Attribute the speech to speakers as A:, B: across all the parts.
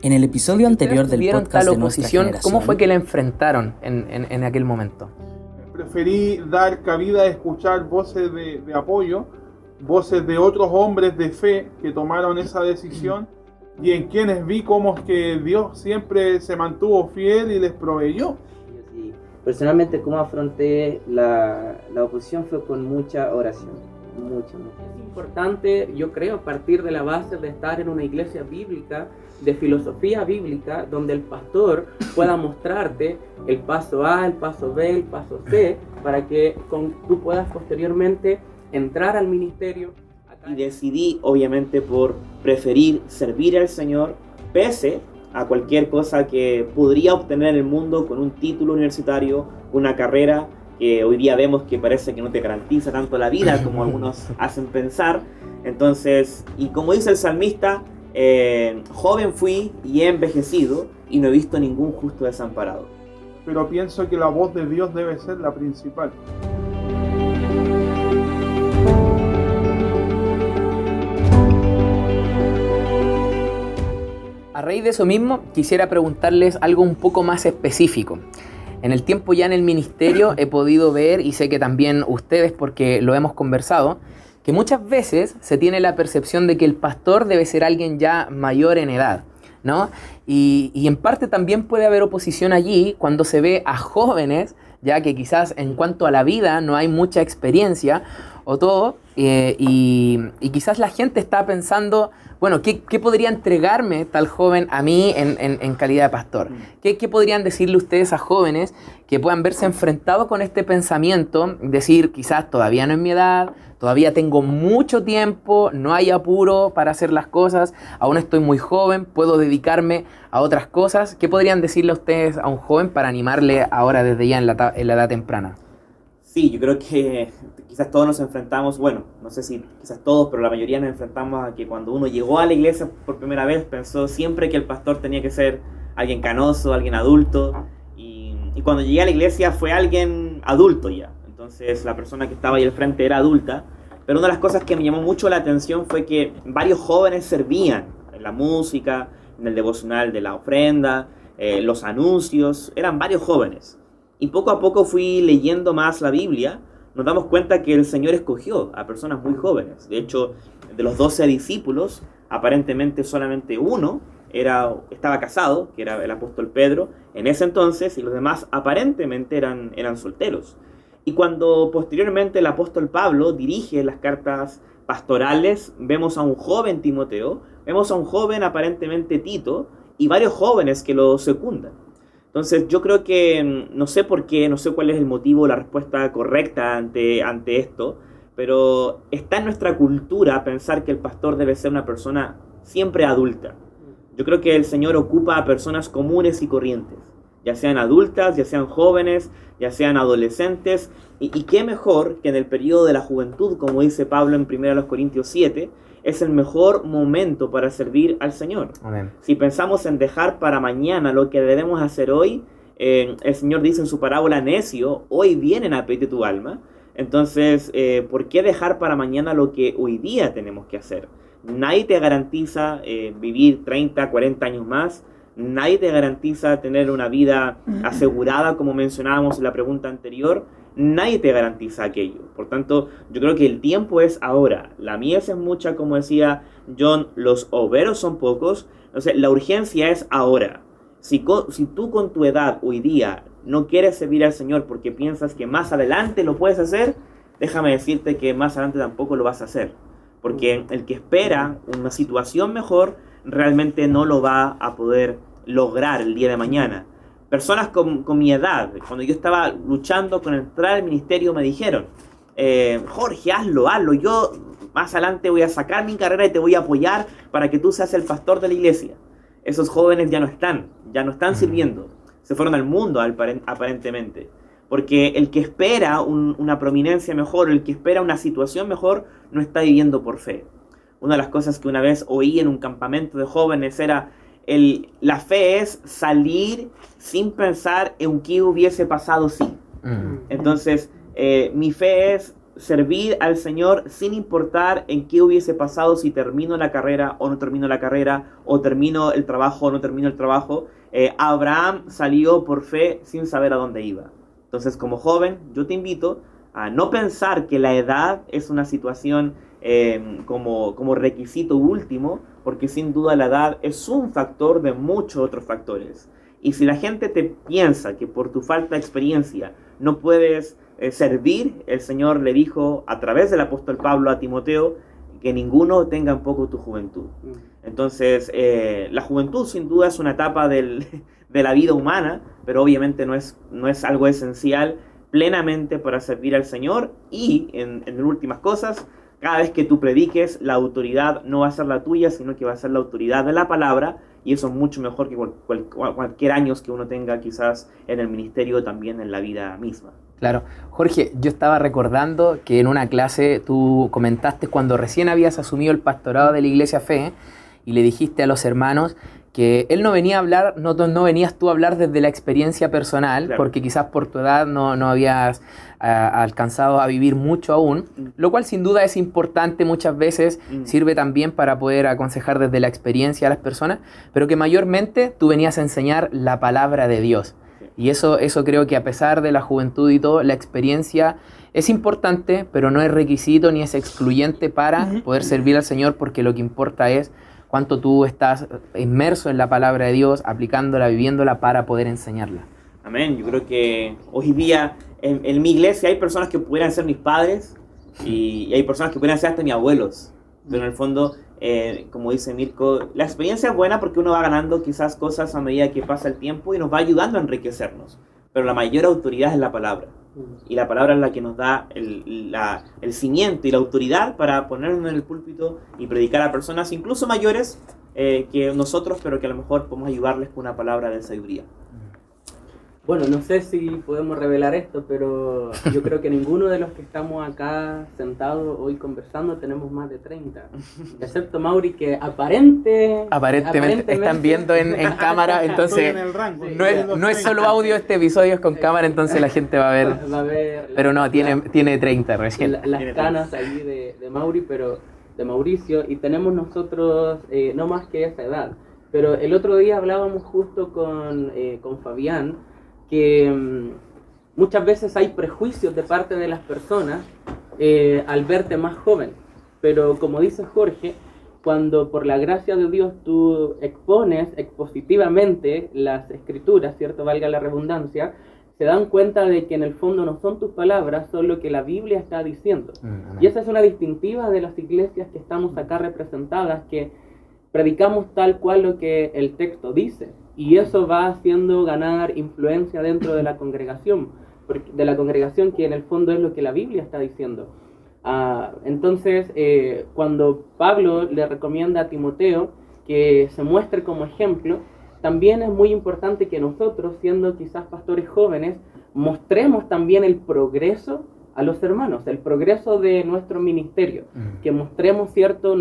A: En el episodio anterior del
B: ¿Tuvieron
A: podcast
B: tal
A: de nuestra
B: oposición?
A: generación,
B: ¿Cómo fue que la enfrentaron en aquel momento?
C: Preferí dar cabida a escuchar voces de apoyo, voces de otros hombres de fe que tomaron esa decisión y en quienes vi cómo es que Dios siempre se mantuvo fiel y les proveyó.
D: Sí. Personalmente, cómo afronté la oposición fue con mucha oración. Mucha.
B: Es importante, yo creo, partir de la base de estar en una iglesia bíblica, de filosofía bíblica, donde el pastor pueda mostrarte el paso A, el paso B, el paso C, para que tú puedas posteriormente entrar al ministerio.
D: Y decidí, obviamente, por preferir servir al Señor, pese a cualquier cosa que podría obtener en el mundo con un título universitario, una carrera que hoy día vemos que parece que no te garantiza tanto la vida como algunos hacen pensar. Entonces, y como dice el salmista, joven fui y he envejecido y no he visto ningún justo desamparado.
C: Pero pienso que la voz de Dios debe ser la principal.
B: A raíz de eso mismo, quisiera preguntarles algo un poco más específico. En el tiempo ya en el ministerio he podido ver, y sé que también ustedes porque lo hemos conversado, que muchas veces se tiene la percepción de que el pastor debe ser alguien ya mayor en edad, ¿no? Y en parte también puede haber oposición allí cuando se ve a jóvenes, ya que quizás en cuanto a la vida no hay mucha experiencia o todo, y quizás la gente está pensando, bueno, ¿qué podría entregarme tal joven a mí en calidad de pastor? ¿Qué podrían decirle ustedes a jóvenes que puedan verse enfrentados con este pensamiento? Decir, quizás todavía no es mi edad, todavía tengo mucho tiempo, no hay apuro para hacer las cosas, aún estoy muy joven, puedo dedicarme a otras cosas. ¿Qué podrían decirle a ustedes a un joven para animarle ahora desde ya en la edad temprana?
D: Sí, yo creo que quizás todos nos enfrentamos, bueno, no sé si quizás todos, pero la mayoría nos enfrentamos a que cuando uno llegó a la iglesia por primera vez pensó siempre que el pastor tenía que ser alguien canoso, alguien adulto, y cuando llegué a la iglesia fue alguien adulto ya. Entonces la persona que estaba ahí al frente era adulta, pero una de las cosas que me llamó mucho la atención fue que varios jóvenes servían en la música, en el devocional de la ofrenda, los anuncios, eran varios jóvenes. Y poco a poco fui leyendo más la Biblia, nos damos cuenta que el Señor escogió a personas muy jóvenes. De hecho, de los 12 discípulos, aparentemente solamente uno estaba casado, que era el apóstol Pedro, en ese entonces, y los demás aparentemente eran solteros. Y cuando posteriormente el apóstol Pablo dirige las cartas pastorales, vemos a un joven Timoteo, vemos a un joven aparentemente Tito, y varios jóvenes que lo secundan. Entonces yo creo que, no sé por qué, no sé cuál es el motivo, la respuesta correcta ante esto, pero está en nuestra cultura pensar que el pastor debe ser una persona siempre adulta. Yo creo que el Señor ocupa a personas comunes y corrientes, ya sean adultas, ya sean jóvenes, ya sean adolescentes, y qué mejor que en el periodo de la juventud, como dice Pablo en 1 Corintios 7, es el mejor momento para servir al Señor.
B: Amén.
D: Si pensamos en dejar para mañana lo que debemos hacer hoy, el Señor dice en su parábola, necio, hoy vienen a pedirte tu alma. Entonces, ¿por qué dejar para mañana lo que hoy día tenemos que hacer? Nadie te garantiza vivir 30, 40 años más. Nadie te garantiza tener una vida asegurada, como mencionábamos en la pregunta anterior. Nadie te garantiza aquello. Por tanto, yo creo que el tiempo es ahora. La mies es mucha, como decía John, los obreros son pocos. Entonces, la urgencia es ahora. Si tú con tu edad hoy día no quieres servir al Señor porque piensas que más adelante lo puedes hacer, déjame decirte que más adelante tampoco lo vas a hacer. Porque el que espera una situación mejor realmente no lo va a poder lograr el día de mañana. Personas con mi edad, cuando yo estaba luchando con entrar al ministerio, me dijeron, Jorge, hazlo, yo más adelante voy a sacar mi carrera y te voy a apoyar para que tú seas el pastor de la iglesia. Esos jóvenes ya no están sirviendo, se fueron al mundo aparentemente, porque el que espera una prominencia mejor, el que espera una situación mejor, no está viviendo por fe. Una de las cosas que una vez oí en un campamento de jóvenes era, la fe es salir sin pensar en qué hubiese pasado si. Entonces, mi fe es servir al Señor sin importar en qué hubiese pasado, si termino la carrera o no termino la carrera, o termino el trabajo o no termino el trabajo. Abraham salió por fe sin saber a dónde iba. Entonces, como joven, yo te invito a no pensar que la edad es una situación como requisito último, porque sin duda la edad es un factor de muchos otros factores. Y si la gente te piensa que por tu falta de experiencia no puedes servir, el Señor le dijo a través del apóstol Pablo a Timoteo que ninguno tenga en poco tu juventud. Entonces, la juventud sin duda es una etapa de la vida humana, pero obviamente no es algo esencial plenamente para servir al Señor. Y en últimas cosas, cada vez que tú prediques, la autoridad no va a ser la tuya, sino que va a ser la autoridad de la palabra, y eso es mucho mejor que cualquier años que uno tenga quizás en el ministerio, también en la vida misma.
B: Claro. Jorge, yo estaba recordando que en una clase tú comentaste cuando recién habías asumido el pastorado de la Iglesia Fe, y le dijiste a los hermanos que él no venía a hablar, no venías tú a hablar desde la experiencia personal, claro, porque quizás por tu edad no habías alcanzado a vivir mucho aún, lo cual sin duda es importante muchas veces, sirve también para poder aconsejar desde la experiencia a las personas, pero que mayormente tú venías a enseñar la palabra de Dios. Y eso creo que a pesar de la juventud y todo, la experiencia es importante, pero no es requisito ni es excluyente para poder servir al Señor, porque lo que importa es cuánto tú estás inmerso en la palabra de Dios, aplicándola, viviéndola para poder enseñarla.
D: Amén. Yo creo que hoy día en mi iglesia hay personas que pudieran ser mis padres y hay personas que pudieran ser hasta mis abuelos. Pero en el fondo, como dice Mirko, la experiencia es buena porque uno va ganando quizás cosas a medida que pasa el tiempo y nos va ayudando a enriquecernos. Pero la mayor autoridad es la palabra. Y la palabra es la que nos da el cimiento y la autoridad para ponernos en el púlpito y predicar a personas incluso mayores que nosotros, pero que a lo mejor podemos ayudarles con una palabra de sabiduría.
A: Bueno, no sé si podemos revelar esto, pero yo creo que ninguno de los que estamos acá sentados hoy conversando tenemos más de 30. Excepto Mauri, que aparentemente
B: están viendo en cámara, entonces no es solo audio, este episodio es con cámara, entonces la gente va a ver pero no, tiene 30 recién.
A: Las canas ahí de Mauri, pero de Mauricio, y tenemos nosotros no más que esa edad. Pero el otro día hablábamos justo con Fabián, que muchas veces hay prejuicios de parte de las personas al verte más joven, pero como dice Jorge, cuando por la gracia de Dios tú expones expositivamente las escrituras, ¿cierto? Valga la redundancia, se dan cuenta de que en el fondo no son tus palabras, son lo que la Biblia está diciendo. Y esa es una distintiva de las iglesias que estamos acá representadas, que predicamos tal cual lo que el texto dice. Y eso va haciendo ganar influencia dentro de la congregación, que en el fondo es lo que la Biblia está diciendo. Entonces, cuando Pablo le recomienda a Timoteo que se muestre como ejemplo, también es muy importante que nosotros, siendo quizás pastores jóvenes, mostremos también el progreso a los hermanos, el progreso de nuestro ministerio, que mostremos, ¿cierto?,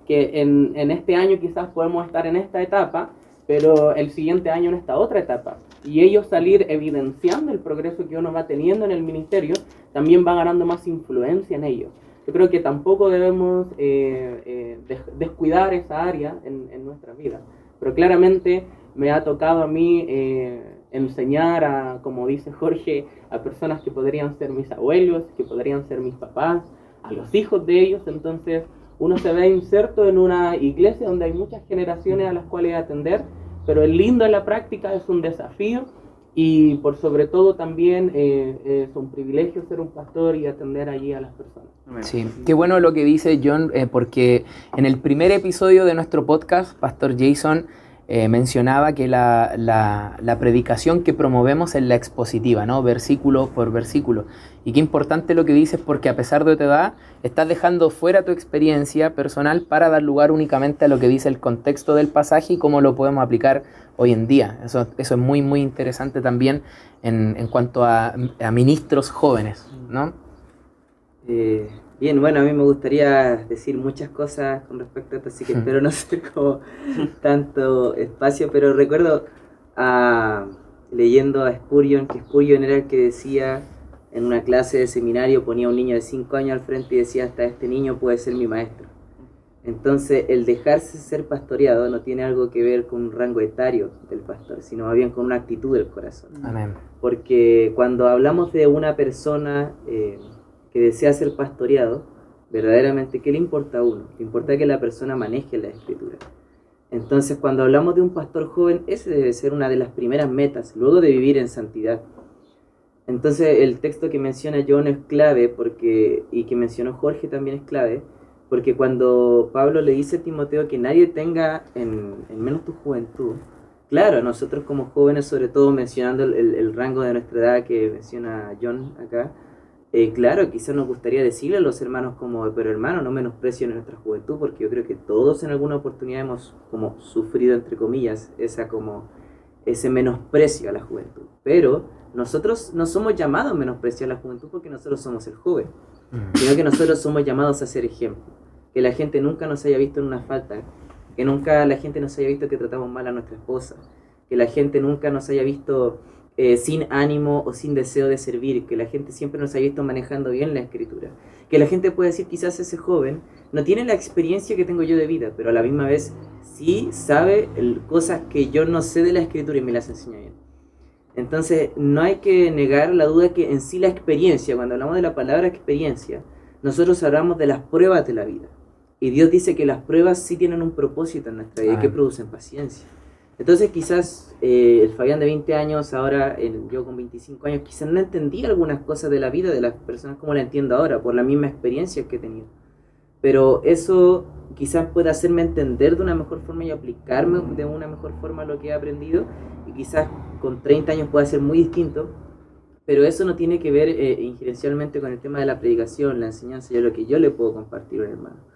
A: que en este año quizás podemos estar en esta etapa, pero el siguiente año en esta otra etapa. Y ellos salir evidenciando el progreso que uno va teniendo en el ministerio, también va ganando más influencia en ellos. Yo creo que tampoco debemos descuidar esa área en nuestra vida. Pero claramente me ha tocado a mí enseñar como dice Jorge, a personas que podrían ser mis abuelos, que podrían ser mis papás, a los hijos de ellos. Entonces uno se ve inserto en una iglesia donde hay muchas generaciones a las cuales atender, pero el lindo en la práctica es un desafío y por sobre todo también es un privilegio ser un pastor y atender allí a las personas.
B: Sí, qué bueno lo que dice John, porque en el primer episodio de nuestro podcast, Pastor Jason mencionaba que la predicación que promovemos es la expositiva, ¿no? Versículo por versículo. Y qué importante lo que dices, porque a pesar de tu edad, estás dejando fuera tu experiencia personal para dar lugar únicamente a lo que dice el contexto del pasaje y cómo lo podemos aplicar hoy en día. Eso es muy, muy interesante también en cuanto a ministros jóvenes, ¿no?
E: Bien, bueno, a mí me gustaría decir muchas cosas con respecto a esto, así que espero no ser como tanto espacio, pero recuerdo leyendo a Spurgeon, que Spurgeon era el que decía en una clase de seminario ponía a un niño de 5 años al frente y decía, hasta este niño puede ser mi maestro. Entonces, el dejarse ser pastoreado no tiene algo que ver con un rango etario del pastor, sino más bien con una actitud del corazón.
B: Amén.
E: Porque cuando hablamos de una persona que desea ser pastoreado, verdaderamente, ¿qué le importa a uno? Le importa que la persona maneje la escritura. Entonces, cuando hablamos de un pastor joven, ese debe ser una de las primeras metas, luego de vivir en santidad. Entonces, el texto que menciona John es clave, y que mencionó Jorge también es clave, porque cuando Pablo le dice a Timoteo que nadie tenga en menos tu juventud, claro, nosotros como jóvenes, sobre todo mencionando el rango de nuestra edad que menciona John acá, claro, quizás nos gustaría decirle a los hermanos pero hermano, no menosprecien nuestra juventud, porque yo creo que todos en alguna oportunidad hemos como sufrido, entre comillas, ese menosprecio a la juventud. Pero nosotros no somos llamados a menospreciar la juventud porque nosotros somos el joven, sino que nosotros somos llamados a ser ejemplo. Que la gente nunca nos haya visto en una falta, que nunca la gente nos haya visto que tratamos mal a nuestra esposa, que la gente nunca nos haya visto sin ánimo o sin deseo de servir, que la gente siempre nos haya visto manejando bien la escritura, que la gente puede decir, quizás ese joven no tiene la experiencia que tengo yo de vida, pero a la misma vez sí sabe cosas que yo no sé de la escritura y me las enseña bien. Entonces no hay que negar la duda que en sí la experiencia, cuando hablamos de la palabra experiencia, nosotros hablamos de las pruebas de la vida. Y Dios dice que las pruebas sí tienen un propósito en nuestra vida, que producen paciencia. Entonces quizás el Fabián de 20 años, ahora yo con 25 años, quizás no entendía algunas cosas de la vida de las personas como la entiendo ahora, por la misma experiencia que he tenido. Pero eso quizás pueda hacerme entender de una mejor forma y aplicarme de una mejor forma lo que he aprendido. Y quizás con 30 años pueda ser muy distinto. Pero eso no tiene que ver injerencialmente con el tema de la predicación, la enseñanza, lo que yo le puedo compartir a un hermano.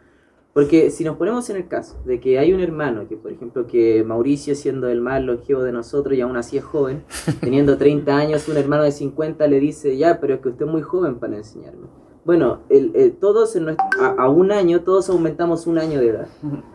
E: Porque si nos ponemos en el caso de que hay un hermano, que por ejemplo que Mauricio, siendo el más longevo de nosotros y aún así es joven, teniendo 30 años, un hermano de 50 le dice, ya, pero es que usted es muy joven para enseñarme. Bueno, todos a un año, todos aumentamos un año de edad.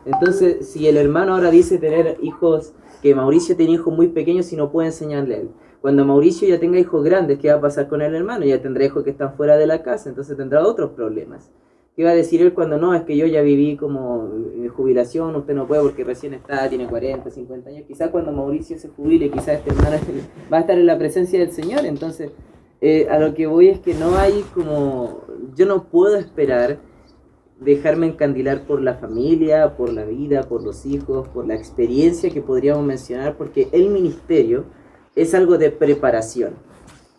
E: Entonces, si el hermano ahora dice tener hijos, que Mauricio tiene hijos muy pequeños y no puede enseñarle a él. Cuando Mauricio ya tenga hijos grandes, ¿qué va a pasar con el hermano? Ya tendrá hijos que están fuera de la casa, entonces tendrá otros problemas. ¿Qué va a decir él cuando no? Es que yo ya viví como mi jubilación, usted no puede porque recién tiene 40, 50 años. Quizás cuando Mauricio se jubile, quizás este hermano va a estar en la presencia del Señor. Entonces, a lo que voy es que no hay como... Yo no puedo esperar dejarme encandilar por la familia, por la vida, por los hijos, por la experiencia que podríamos mencionar, porque el ministerio es algo de preparación,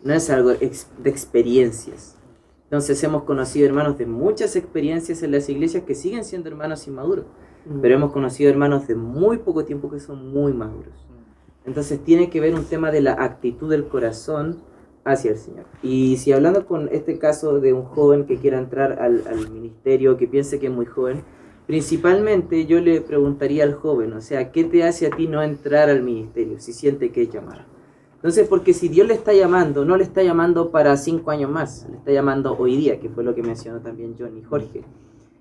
E: no es algo de experiencias. Entonces hemos conocido hermanos de muchas experiencias en las iglesias que siguen siendo hermanos inmaduros, pero hemos conocido hermanos de muy poco tiempo que son muy maduros. Entonces tiene que ver un tema de la actitud del corazón hacia el Señor. Y si hablando con este caso de un joven que quiera entrar al ministerio, que piense que es muy joven, principalmente yo le preguntaría al joven, o sea, ¿qué te hace a ti no entrar al ministerio si siente que es llamar? Entonces, porque si Dios le está llamando, no le está llamando para 5 años más, le está llamando hoy día, que fue lo que mencionó también John y Jorge.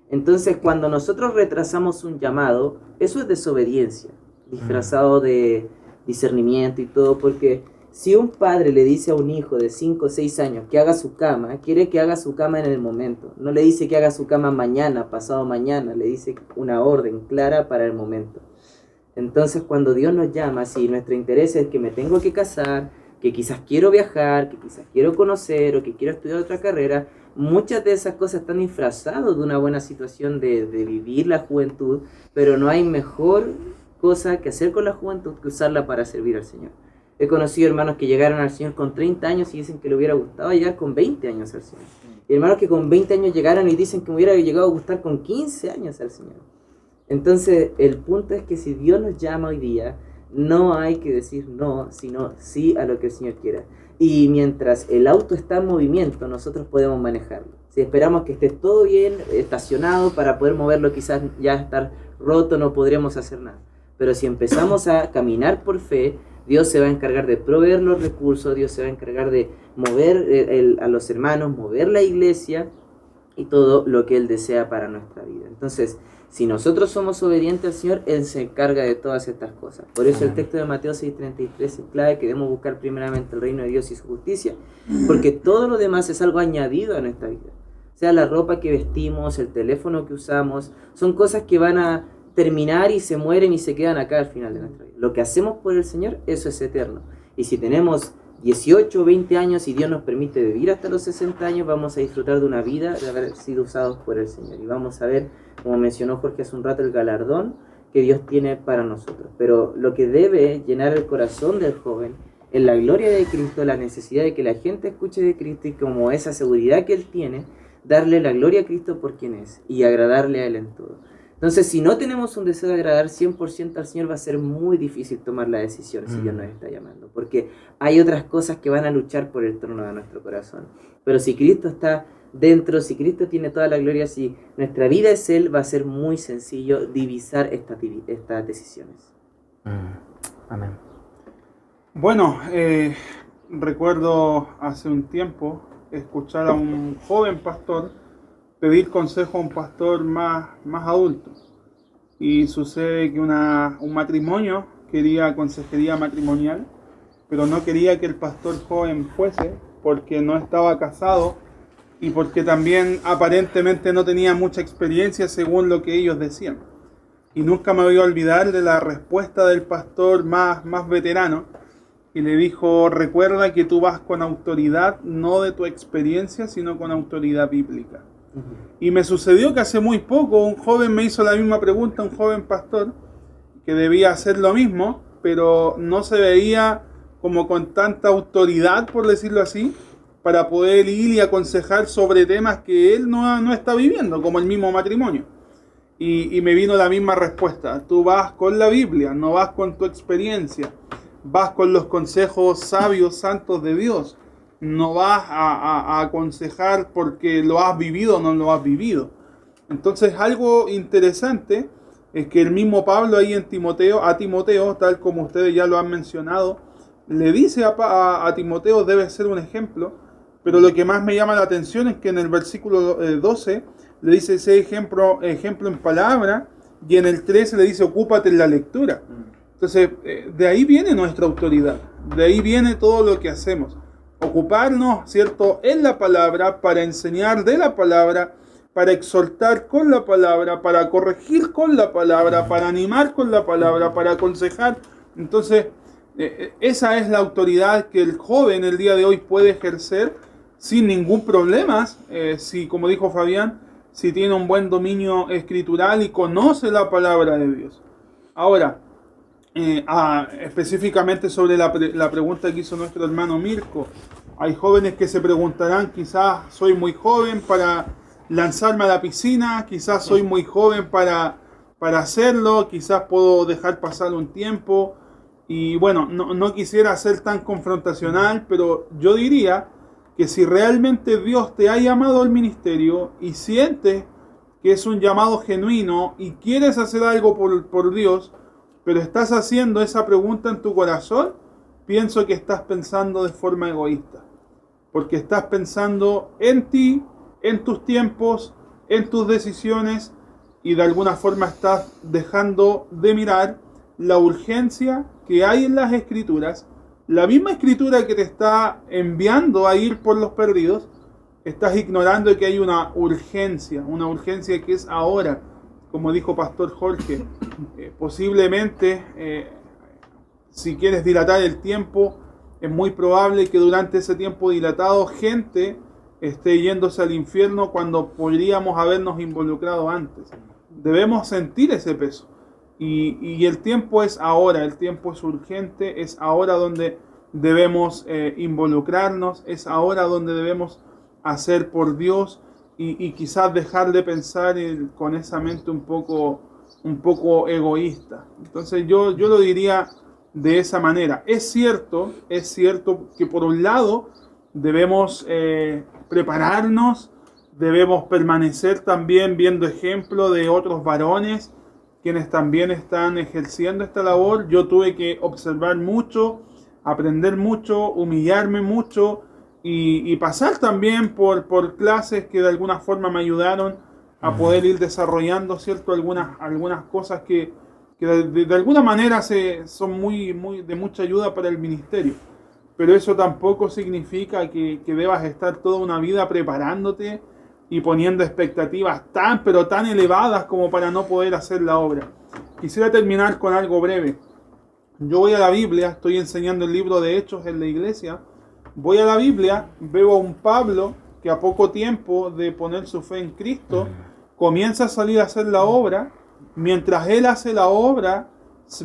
E: Entonces, cuando nosotros retrasamos un llamado, eso es desobediencia, disfrazado de discernimiento y todo, porque si un padre le dice a un hijo de 5 o 6 años que haga su cama, quiere que haga su cama en el momento. No le dice que haga su cama mañana, pasado mañana, le dice una orden clara para el momento. Entonces, cuando Dios nos llama, si nuestro interés es que me tengo que casar, que quizás quiero viajar, que quizás quiero conocer o que quiero estudiar otra carrera, muchas de esas cosas están disfrazadas de una buena situación de vivir la juventud, pero no hay mejor cosa que hacer con la juventud que usarla para servir al Señor. He conocido hermanos que llegaron al Señor con 30 años y dicen que le hubiera gustado llegar con 20 años al Señor. Y hermanos que con 20 años llegaron y dicen que me hubiera llegado a gustar con 15 años al Señor. Entonces, el punto es que si Dios nos llama hoy día, no hay que decir no, sino sí a lo que el Señor quiera. Y mientras el auto está en movimiento, nosotros podemos manejarlo. Si esperamos que esté todo bien estacionado para poder moverlo, quizás ya estar roto, no podremos hacer nada. Pero si empezamos a caminar por fe, Dios se va a encargar de proveer los recursos, Dios se va a encargar de mover a los hermanos, mover la iglesia y todo lo que Él desea para nuestra vida. Entonces, Si nosotros somos obedientes al Señor, Él se encarga de todas estas cosas. Por eso el texto de Mateo 6:33 es clave, que debemos buscar primeramente el reino de Dios y su justicia, porque todo lo demás es algo añadido a nuestra vida. O sea, la ropa que vestimos, el teléfono que usamos, son cosas que van a terminar y se mueren y se quedan acá al final de nuestra vida. Lo que hacemos por el Señor, eso es eterno. Y si tenemos 18 o 20 años y Dios nos permite vivir hasta los 60 años, vamos a disfrutar de una vida de haber sido usados por el Señor. Y vamos a ver, como mencionó Jorge hace un rato, el galardón que Dios tiene para nosotros. Pero lo que debe llenar el corazón del joven es la gloria de Cristo, la necesidad de que la gente escuche de Cristo y como esa seguridad que Él tiene, darle la gloria a Cristo por quien es y agradarle a Él en todo. Entonces, si no tenemos un deseo de agradar 100% al Señor, va a ser muy difícil tomar la decisión si Dios nos está llamando, porque hay otras cosas que van a luchar por el trono de nuestro corazón. Pero si Cristo está dentro, si Cristo tiene toda la gloria, si nuestra vida es Él, va a ser muy sencillo divisar estas decisiones.
B: Amén.
C: Bueno, recuerdo hace un tiempo escuchar a un joven pastor pedir consejo a un pastor más adulto. Y sucede que un matrimonio quería consejería matrimonial, pero no quería que el pastor joven fuese porque no estaba casado y porque también aparentemente no tenía mucha experiencia según lo que ellos decían. Y nunca me voy a olvidar de la respuesta del pastor más veterano, y le dijo: recuerda que tú vas con autoridad, no de tu experiencia, sino con autoridad bíblica. Y me sucedió que hace muy poco un joven me hizo la misma pregunta, un joven pastor, que debía hacer lo mismo, pero no se veía como con tanta autoridad, por decirlo así, para poder ir y aconsejar sobre temas que él no está viviendo, como el mismo matrimonio. Y me vino la misma respuesta: tú vas con la Biblia, no vas con tu experiencia, vas con los consejos sabios, santos de Dios. No vas a aconsejar porque lo has vivido o no lo has vivido. Entonces, algo interesante es que el mismo Pablo ahí a Timoteo, tal como ustedes ya lo han mencionado, le dice a Timoteo debe ser un ejemplo, pero lo que más me llama la atención es que en el versículo 12 le dice ese ejemplo en palabra, y en el 13 le dice ocúpate en la lectura. Entonces, de ahí viene nuestra autoridad, de ahí viene todo lo que hacemos. Ocuparnos, ¿cierto?, en la palabra, para enseñar de la palabra, para exhortar con la palabra, para corregir con la palabra, para animar con la palabra, para aconsejar. Entonces, esa es la autoridad que el joven el día de hoy puede ejercer sin ningún problema, si, como dijo Fabián, si tiene un buen dominio escritural y conoce la palabra de Dios. Ahora, específicamente sobre la pregunta que hizo nuestro hermano Mirko, hay jóvenes que se preguntarán: quizás soy muy joven para lanzarme a la piscina, quizás soy muy joven para hacerlo, quizás puedo dejar pasar un tiempo. Y bueno, no quisiera ser tan confrontacional, pero yo diría que si realmente Dios te ha llamado al ministerio y sientes que es un llamado genuino y quieres hacer algo por Dios, pero estás haciendo esa pregunta en tu corazón, pienso que estás pensando de forma egoísta. Porque estás pensando en ti, en tus tiempos, en tus decisiones, y de alguna forma estás dejando de mirar la urgencia que hay en las Escrituras. La misma Escritura que te está enviando a ir por los perdidos, estás ignorando que hay una urgencia que es ahora. Como dijo Pastor Jorge, posiblemente, si quieres dilatar el tiempo, es muy probable que durante ese tiempo dilatado gente esté yéndose al infierno cuando podríamos habernos involucrado antes. Debemos sentir ese peso. Y el tiempo es ahora, el tiempo es urgente, es ahora donde debemos involucrarnos, es ahora donde debemos hacer por Dios. Y quizás dejar de pensar con esa mente un poco egoísta. Entonces yo lo diría de esa manera. Es cierto que por un lado debemos prepararnos, debemos permanecer también viendo ejemplo de otros varones quienes también están ejerciendo esta labor. Yo tuve que observar mucho, aprender mucho, humillarme mucho, y pasar también por clases que de alguna forma me ayudaron a poder ir desarrollando, ¿cierto? Algunas cosas que de alguna manera son de mucha ayuda para el ministerio. Pero eso tampoco significa que debas estar toda una vida preparándote y poniendo expectativas pero tan elevadas como para no poder hacer la obra. Quisiera terminar con algo breve. Yo voy a la Biblia, estoy enseñando el libro de Hechos en la iglesia, voy a la Biblia, veo a un Pablo que a poco tiempo de poner su fe en Cristo, comienza a salir a hacer la obra. Mientras él hace la obra,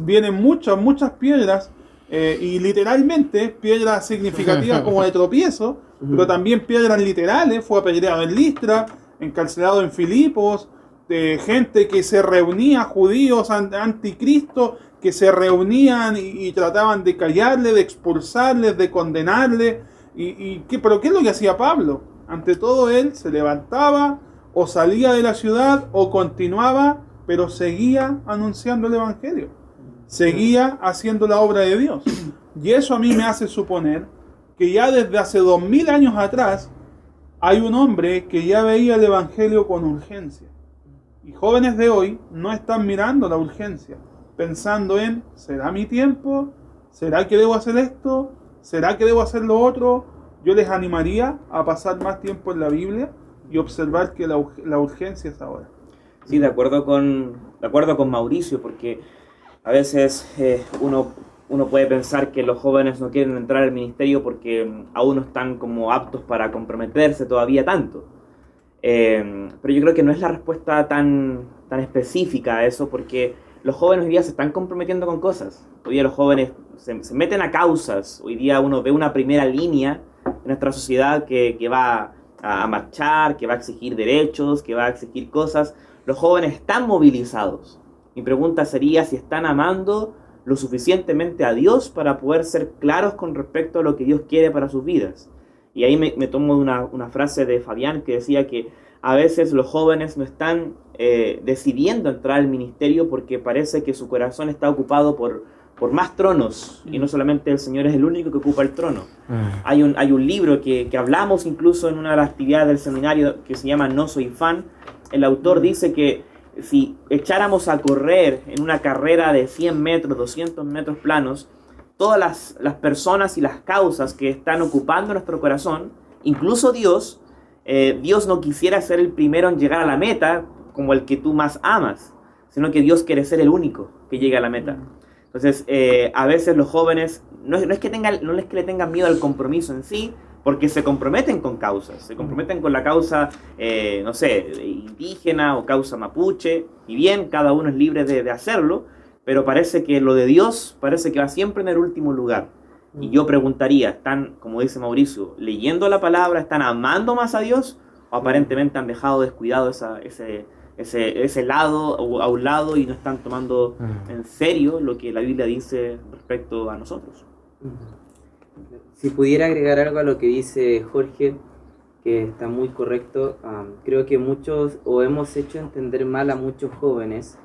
C: vienen muchas piedras, y literalmente piedras significativas como de tropiezo, pero también piedras literales. Fue apedreado en Listra, encarcelado en Filipos, de gente que se reunía, judíos anticristo, que se reunían y trataban de callarle, de expulsarle, de condenarle. ¿Pero qué es lo que hacía Pablo? Ante todo, él se levantaba o salía de la ciudad o continuaba, pero seguía anunciando el evangelio, seguía haciendo la obra de Dios. Y eso a mí me hace suponer que ya desde hace 2000 años atrás hay un hombre que ya veía el evangelio con urgencia. Y jóvenes de hoy no están mirando la urgencia, pensando en: ¿será mi tiempo? ¿Será que debo hacer esto? ¿Será que debo hacer lo otro? Yo les animaría a pasar más tiempo en la Biblia y observar que la urgencia es ahora.
D: Sí, de acuerdo con Mauricio, porque a veces uno puede pensar que los jóvenes no quieren entrar al ministerio porque aún no están como aptos para comprometerse todavía tanto. Pero yo creo que no es la respuesta tan específica a eso, porque los jóvenes hoy día se están comprometiendo con cosas. Hoy día los jóvenes se meten a causas. Hoy día uno ve una primera línea en nuestra sociedad que va a marchar, que va a exigir derechos, que va a exigir cosas. Los jóvenes están movilizados. Mi pregunta sería si están amando lo suficientemente a Dios para poder ser claros con respecto a lo que Dios quiere para sus vidas. Y ahí me tomo una frase de Fabián que decía que a veces los jóvenes no están decidiendo entrar al ministerio porque parece que su corazón está ocupado por más tronos, y no solamente el Señor es el único que ocupa el trono. Hay un libro que hablamos incluso en una de las actividades del seminario que se llama No Soy Fan. El autor dice que si echáramos a correr en una carrera de 100 metros, 200 metros planos, todas las personas y las causas que están ocupando nuestro corazón, incluso Dios no quisiera ser el primero en llegar a la meta como el que tú más amas, sino que Dios quiere ser el único que llegue a la meta. Entonces, a veces los jóvenes no es que le tengan miedo al compromiso en sí, porque se comprometen con causas, se comprometen con la causa, no sé, indígena o causa mapuche, y bien, cada uno es libre de hacerlo, pero parece que lo de Dios parece que va siempre en el último lugar. Y yo preguntaría, ¿están, como dice Mauricio, leyendo la palabra, están amando más a Dios, o aparentemente han dejado descuidado ese lado a un lado y no están tomando en serio lo que la Biblia dice respecto a nosotros?
E: Si pudiera agregar algo a lo que dice Jorge, que está muy correcto, creo que muchos hemos hecho entender mal a muchos jóvenes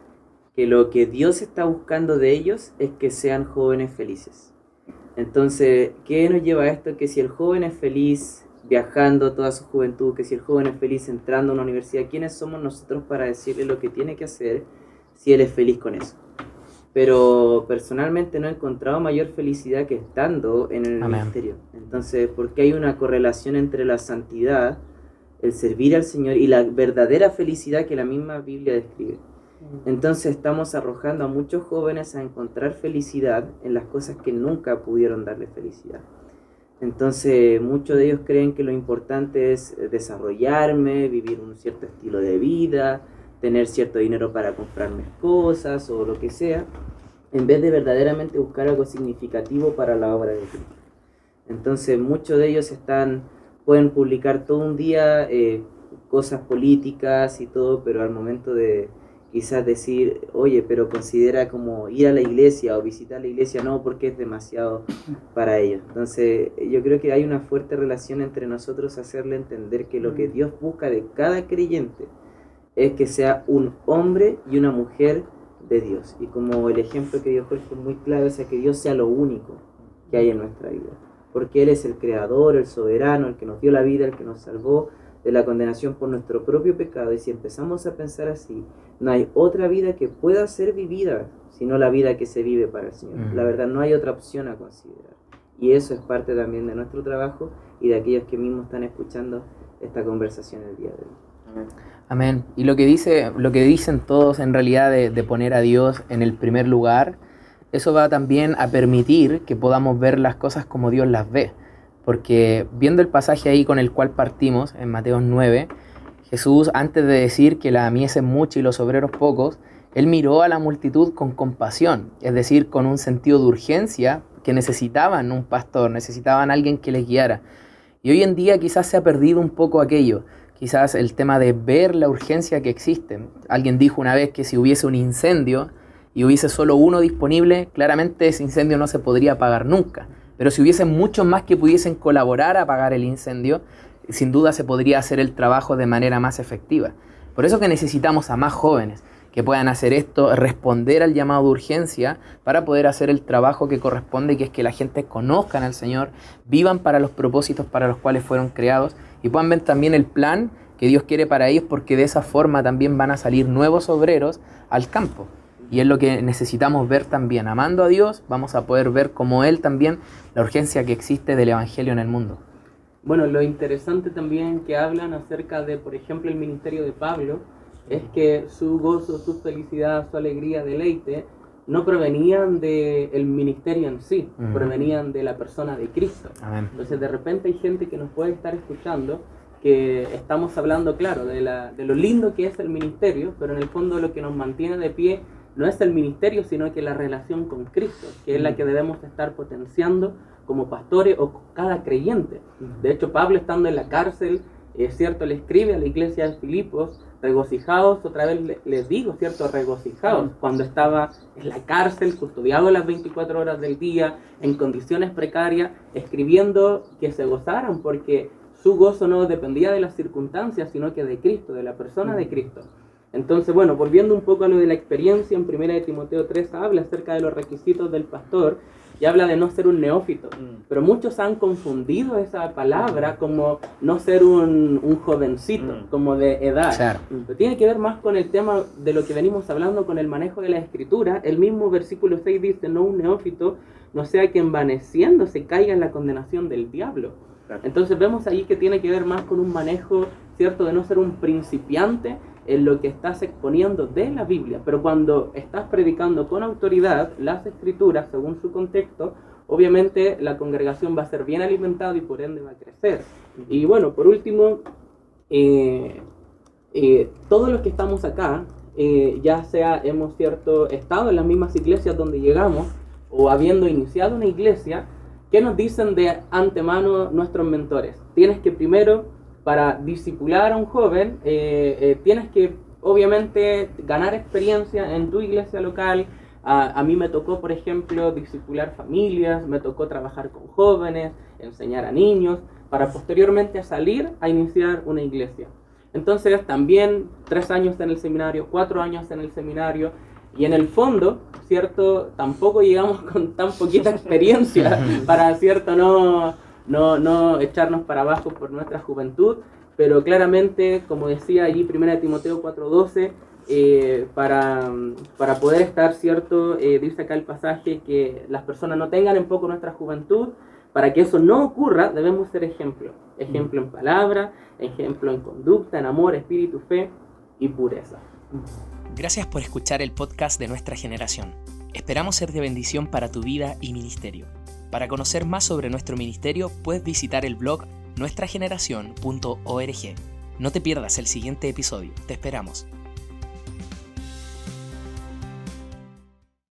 E: que lo que Dios está buscando de ellos es que sean jóvenes felices. Entonces, ¿qué nos lleva a esto? Que si el joven es feliz viajando toda su juventud, que si el joven es feliz entrando a una universidad, ¿quiénes somos nosotros para decirle lo que tiene que hacer si él es feliz con eso? Pero personalmente no he encontrado mayor felicidad que estando en el ministerio. Entonces, porque hay una correlación entre la santidad, el servir al Señor y la verdadera felicidad que la misma Biblia describe. Entonces estamos arrojando a muchos jóvenes a encontrar felicidad en las cosas que nunca pudieron darle felicidad. Entonces muchos de ellos creen que lo importante es desarrollarme, vivir un cierto estilo de vida, tener cierto dinero para comprarme cosas o lo que sea, en vez de verdaderamente buscar algo significativo para la obra de Cristo. Entonces muchos de ellos pueden publicar todo un día cosas políticas y todo, pero al momento de quizás decir, oye, pero considera como ir a la iglesia o visitar la iglesia, no, porque es demasiado para ellos. Entonces yo creo que hay una fuerte relación entre nosotros, hacerle entender que lo que Dios busca de cada creyente es que sea un hombre y una mujer de Dios. Y como el ejemplo que dio Jorge es muy claro, o sea, que Dios sea lo único que hay en nuestra vida. Porque Él es el creador, el soberano, el que nos dio la vida, el que nos salvó. de la condenación por nuestro propio pecado, y si empezamos a pensar así, no hay otra vida que pueda ser vivida, sino la vida que se vive para el Señor. La verdad, no hay otra opción a considerar. Y eso es parte también de nuestro trabajo y de aquellos que mismos están escuchando esta conversación el día de hoy.
B: Amén. Y lo que dicen todos en realidad de poner a Dios en el primer lugar, eso va también a permitir que podamos ver las cosas como Dios las ve. Porque viendo el pasaje ahí con el cual partimos, en Mateo 9, Jesús, antes de decir que la mies es mucha y los obreros pocos, Él miró a la multitud con compasión, es decir, con un sentido de urgencia, que necesitaban un pastor, necesitaban alguien que les guiara. Y hoy en día quizás se ha perdido un poco aquello, quizás el tema de ver la urgencia que existe. Alguien dijo una vez que si hubiese un incendio y hubiese solo uno disponible, claramente ese incendio no se podría apagar nunca. Pero si hubiesen muchos más que pudiesen colaborar a apagar el incendio, sin duda se podría hacer el trabajo de manera más efectiva. Por eso que necesitamos a más jóvenes que puedan hacer esto, responder al llamado de urgencia para poder hacer el trabajo que corresponde, que es que la gente conozcan al Señor, vivan para los propósitos para los cuales fueron creados y puedan ver también el plan que Dios quiere para ellos, porque de esa forma también van a salir nuevos obreros al campo. Y es lo que necesitamos ver también. Amando a Dios, vamos a poder ver como Él también la urgencia que existe del Evangelio en el mundo.
A: Bueno, lo interesante también que hablan acerca de, por ejemplo, el ministerio de Pablo, es que su gozo, su felicidad, su alegría, deleite, no provenían del ministerio en sí, provenían de la persona de Cristo.
B: Amén.
A: Entonces, de repente hay gente que nos puede estar escuchando que estamos hablando, claro, de lo lindo que es el ministerio, pero en el fondo lo que nos mantiene de pie no es el ministerio, sino que la relación con Cristo, que es la que debemos estar potenciando como pastores o cada creyente. De hecho, Pablo, estando en la cárcel, es cierto, le escribe a la iglesia de Filipos: regocijaos, otra vez les digo, cierto, regocijaos, cuando estaba en la cárcel, custodiado las 24 horas del día, en condiciones precarias, escribiendo que se gozaran, porque su gozo no dependía de las circunstancias, sino que de Cristo, de la persona de Cristo. Entonces, bueno, volviendo un poco a lo de la experiencia, en 1 Timoteo 3 habla acerca de los requisitos del pastor y habla de no ser un neófito. Pero muchos han confundido esa palabra como no ser un jovencito, como de edad.
B: Claro.
A: Pero tiene que ver más con el tema de lo que venimos hablando, con el manejo de la escritura. El mismo versículo 6 dice: no un neófito, no sea que envaneciéndose caiga en la condenación del diablo. Entonces vemos ahí que tiene que ver más con un manejo, cierto, de no ser un principiante en lo que estás exponiendo de la Biblia, pero cuando estás predicando con autoridad las escrituras según su contexto, obviamente la congregación va a ser bien alimentada y por ende va a crecer. Y bueno, por último, todos los que estamos acá, ya sea hemos estado en las mismas iglesias donde llegamos o habiendo iniciado una iglesia, ¿qué nos dicen de antemano nuestros mentores? Tienes que primero, para discipular a un joven, tienes que obviamente ganar experiencia en tu iglesia local. A mí me tocó, por ejemplo, discipular familias, me tocó trabajar con jóvenes, enseñar a niños, para posteriormente salir a iniciar una iglesia. Entonces también 3 años en el seminario, 4 años en el seminario, y en el fondo, ¿cierto? Tampoco llegamos con tan poquita experiencia para, ¿cierto? No echarnos para abajo por nuestra juventud, pero claramente, como decía allí 1 Timoteo 4:12, para poder estar, ¿cierto? Dice acá el pasaje que las personas no tengan en poco nuestra juventud. Para que eso no ocurra, debemos ser ejemplo. Ejemplo en palabra, ejemplo en conducta, en amor, espíritu, fe y pureza.
B: Gracias por escuchar el podcast de Nuestra Generación. Esperamos ser de bendición para tu vida y ministerio. Para conocer más sobre nuestro ministerio, puedes visitar el blog nuestrageneracion.org. No te pierdas el siguiente episodio. Te esperamos.